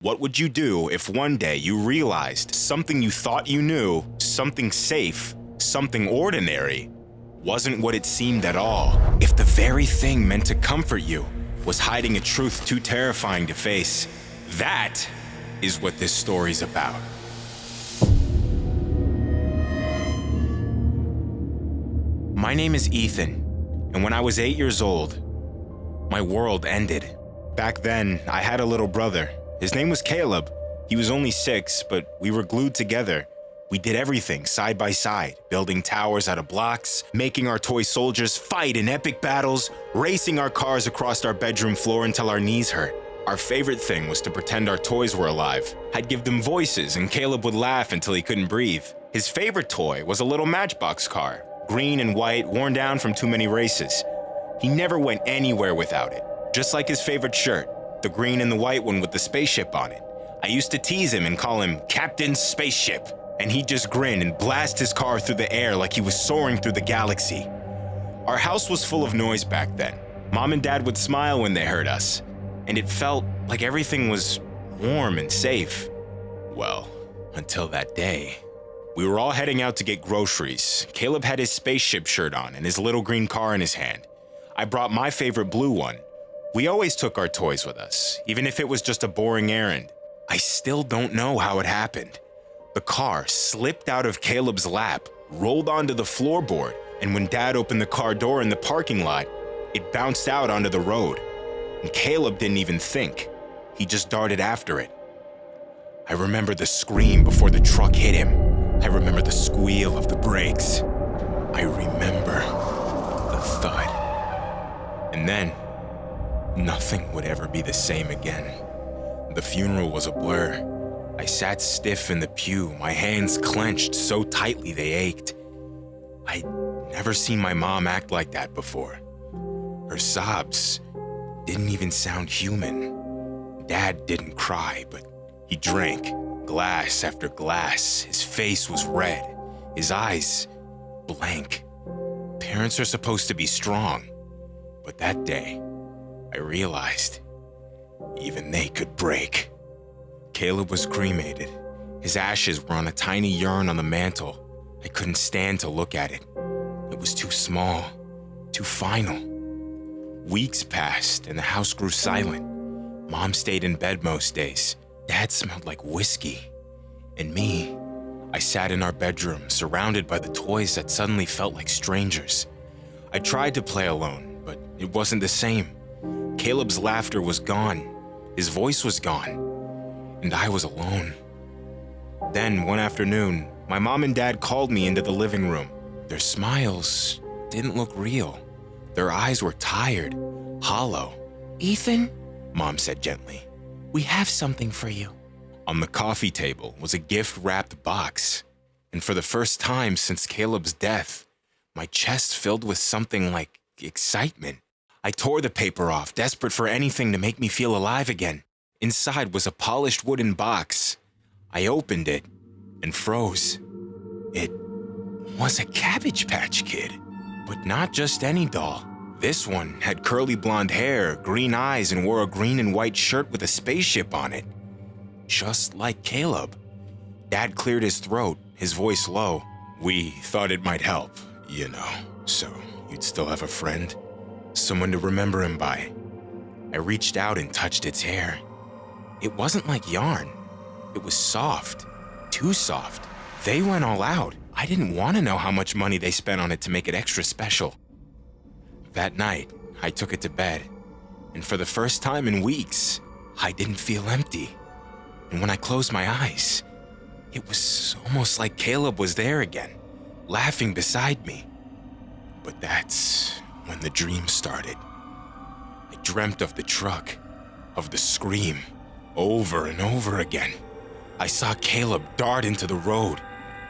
What would you do if one day you realized something you thought you knew, something safe, something ordinary, wasn't what it seemed at all? If the very thing meant to comfort you was hiding a truth too terrifying to face? That is what this story's about. My name is Ethan, and when I was 8 years old, my world ended. Back then, I had a little brother. His name was Caleb. He was only 6, but we were glued together. We did everything side by side, building towers out of blocks, making our toy soldiers fight in epic battles, racing our cars across our bedroom floor until our knees hurt. Our favorite thing was to pretend our toys were alive. I'd give them voices and Caleb would laugh until he couldn't breathe. His favorite toy was a little Matchbox car, green and white, worn down from too many races. He never went anywhere without it, just like his favorite shirt, the green and the white one with the spaceship on it. I used to tease him and call him Captain Spaceship, and he'd just grin and blast his car through the air like he was soaring through the galaxy. Our house was full of noise back then. Mom and Dad would smile when they heard us, and it felt like everything was warm and safe. Well, until that day. We were all heading out to get groceries. Caleb had his spaceship shirt on and his little green car in his hand. I brought my favorite blue one. We always took our toys with us, even if it was just a boring errand. I still don't know how it happened. The car slipped out of Caleb's lap, rolled onto the floorboard, and when Dad opened the car door in the parking lot, it bounced out onto the road. And Caleb didn't even think. He just darted after it. I remember the scream before the truck hit him. I remember the squeal of the brakes. I remember the thud. And then, nothing would ever be the same again. The funeral was a blur. I sat stiff in the pew, my hands clenched so tightly they ached. I'd never seen my mom act like that before. Her sobs didn't even sound human. Dad didn't cry, but he drank glass after glass. His face was red, his eyes blank. Parents are supposed to be strong, but that day, I realized even they could break. Caleb was cremated. His ashes were on a tiny urn on the mantle. I couldn't stand to look at it. It was too small, too final. Weeks passed and the house grew silent. Mom stayed in bed most days. Dad smelled like whiskey. And me, I sat in our bedroom, surrounded by the toys that suddenly felt like strangers. I tried to play alone, but it wasn't the same. Caleb's laughter was gone. His voice was gone. And I was alone. Then, one afternoon, my mom and Dad called me into the living room. Their smiles didn't look real. Their eyes were tired, hollow. "Ethan," Mom said gently, "we have something for you." On the coffee table was a gift-wrapped box. And for the first time since Caleb's death, my chest filled with something like excitement. I tore the paper off, desperate for anything to make me feel alive again. Inside was a polished wooden box. I opened it and froze. It was a Cabbage Patch Kid, but not just any doll. This one had curly blonde hair, green eyes, and wore a green and white shirt with a spaceship on it. Just like Caleb. Dad cleared his throat, his voice low. "We thought it might help, you know, so you'd still have a friend. Someone to remember him by." I reached out and touched its hair. It wasn't like yarn. It was soft, too soft. They went all out. I didn't want to know how much money they spent on it to make it extra special. That night, I took it to bed, and for the first time in weeks, I didn't feel empty. And when I closed my eyes, it was almost like Caleb was there again, laughing beside me. But that's when the dream started. I dreamt of the truck, of the scream, over and over again. I saw Caleb dart into the road.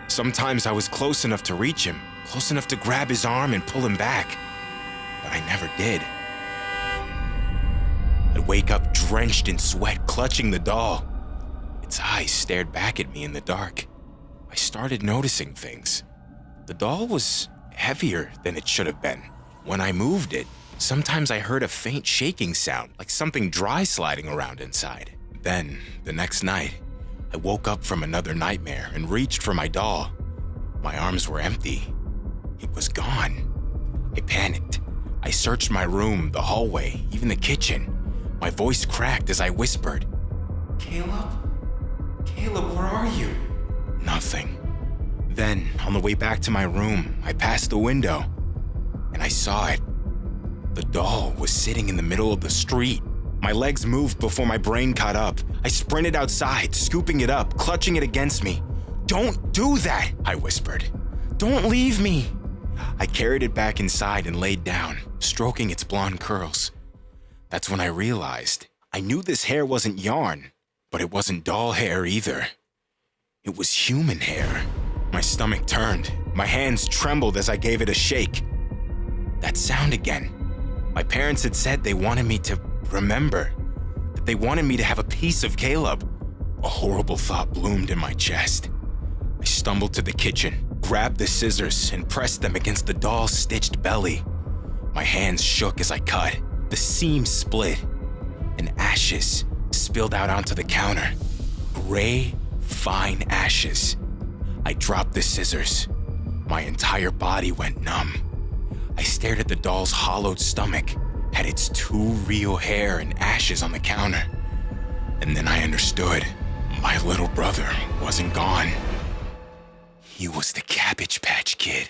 Sometimes I was close enough to reach him, close enough to grab his arm and pull him back. But I never did. I'd wake up drenched in sweat, clutching the doll. Its eyes stared back at me in the dark. I started noticing things. The doll was heavier than it should have been. When I moved it, sometimes I heard a faint shaking sound, like something dry sliding around inside. Then, the next night, I woke up from another nightmare and reached for my doll. My arms were empty. It was gone. I panicked. I searched my room, the hallway, even the kitchen. My voice cracked as I whispered, "Caleb? Caleb, where are you?" Nothing. Then, on the way back to my room, I passed the window, and I saw it. The doll was sitting in the middle of the street. My legs moved before my brain caught up. I sprinted outside, scooping it up, clutching it against me. "Don't do that," I whispered. "Don't leave me." I carried it back inside and laid down, stroking its blonde curls. That's when I realized I knew this hair wasn't yarn, but it wasn't doll hair either. It was human hair. My stomach turned. My hands trembled as I gave it a shake. That sound again. My parents had said they wanted me to remember, that they wanted me to have a piece of Caleb. A horrible thought bloomed in my chest. I stumbled to the kitchen, grabbed the scissors, and pressed them against the doll's stitched belly. My hands shook as I cut. The seam split, and ashes spilled out onto the counter. Gray, fine ashes. I dropped the scissors. My entire body went numb. I stared at the doll's hollowed stomach, at its too real hair and ashes on the counter. And then I understood. My little brother wasn't gone. He was the Cabbage Patch Kid.